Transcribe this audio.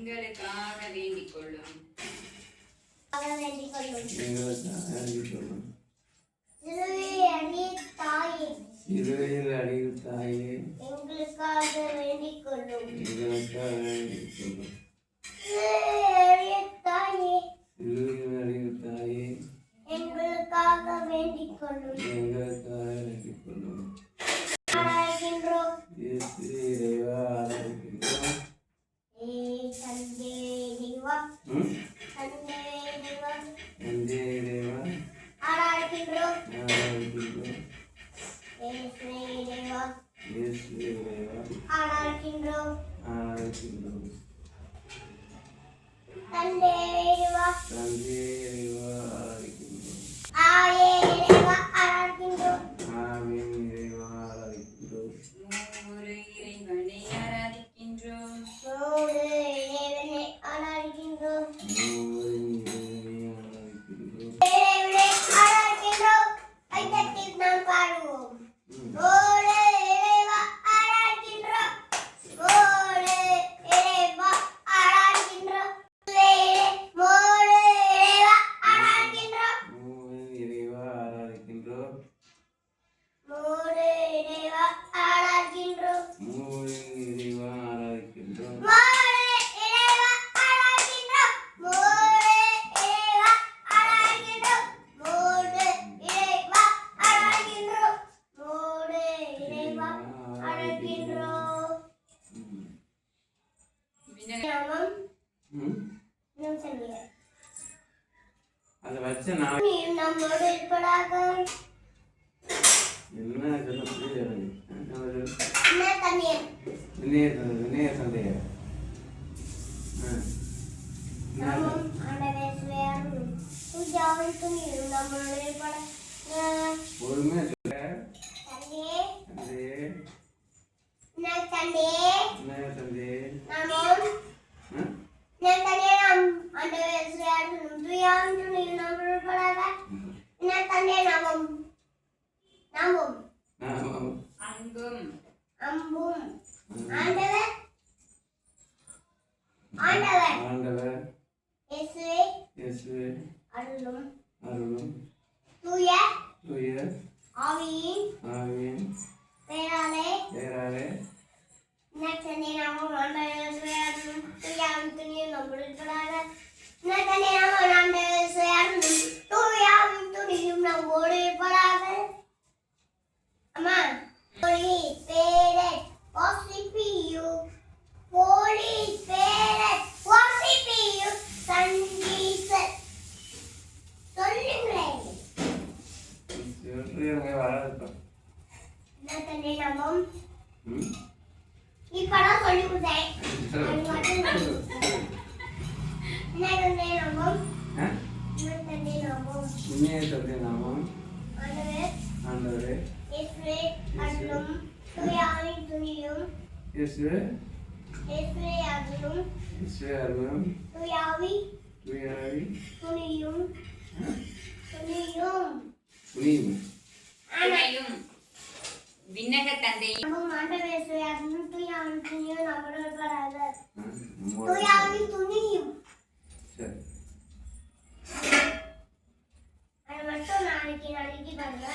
எங்களுக்காக வேண்டிக் கொள்ளும். சிலுவையில் அடியில் தாயே எங்களுக்காக வேண்டிக் கொள்ளும். சிலுவையில் அடியில் தாயே எங்களுக்காக வேண்டிக் கொள்ளும். இறைவா ஆராதிக்கின்றோம். தந்தை இறைவா ஆராதிக்கின்றோம். ஆராதிக்கின்றோம். தந்தை இறைவா ஆயே இறைவா ஆராதிக்கின்றோம். மூவொரு இறைவனை ஆராதிக்கின்றோம். மூவொரு இறைவனை ஆராதிக்கின்றோம். இறைவனை ஆராதிக்கின்றோம். கைதட்டி நாம் பாடுவோம். மூவொரு இறைவா ஆராதிக்கின்றோம். மூவொரு இறைவா ஆராதிக்கின்றோம். மூவொரு இறைவா ஆராதிக்கின்றோம். மூவொரு இறைவா ஆராதிக்கின்றோம். மூவொரு இறைவா ஆராதிக்கின்றோம். மூவொரு இறைவா ஆராதிக்கின்றோம். மூவொரு இறைவா ஆராதிக்கின்றோம். மூவொரு இறைவா ஆராதிக்கின்றோம். நாமம் இன்னும் சொல்லுங்க. அதை வச்ச நான் நீயும் நம்மோடு இருப்பதாக. என்ன சொல்ல புரியல. என்ன தண்ணீர் வினய சந்தைய நாமும் ஆண்டவரே சுவையாரும் பூஜாவின் துணியும் நம்மோடு இருப்பதாக. பொறுமையா சொல்ல. தந்தையே தந்தையே தந்தையே வினய சந்தையே நாமும் தந்தையே நாம் ஆண்டவரே சுவையாரும் துயாவின் துணியும் நம்மோடு இருப்பதாக. தந்தையே நாமும் நாமும் அன்பும் அம்பும் ஆண்டவர் ஆண்டவர் ஆண்டவர் இயேசுவே அருளும் தூய ஆவியின் பெயராலே தந்தை நாமும் ஆண்டவர் இயேசுவே அருளும் தூய ஆவியின் துணியும் நம்மோடு இருப்பதாக. தந்தை நாமும் ஆண்டவர் இயேசுவே அருளும் தூய ஆவியின் துணியும் நம்மோடு இருப்பதாக. அம்மா Holy Spirit, worship you. Holy Spirit, worship you. Son Jesus. சொல்லுங்களேன். தந்தை நாமம் இப்பதான் சொல்லி கொடுத்தேன். தந்தை நாமம் தந்தை நாமம் ஆண்டவரே இயேசுவே அருளும் தூய ஆவியின் துணியும் இயேசுவே அருளும் தூய ஆவி துணியும் துணையும் விண்ணக தந்தையும் ஆண்டவர் இயேசுவே அருளும் தூய ஆவியின் துணியும் நம்மோடு இருப்பதாக. தூய ஆவியின் துணியும் அது மட்டும் நாளைக்கு பாருங்க.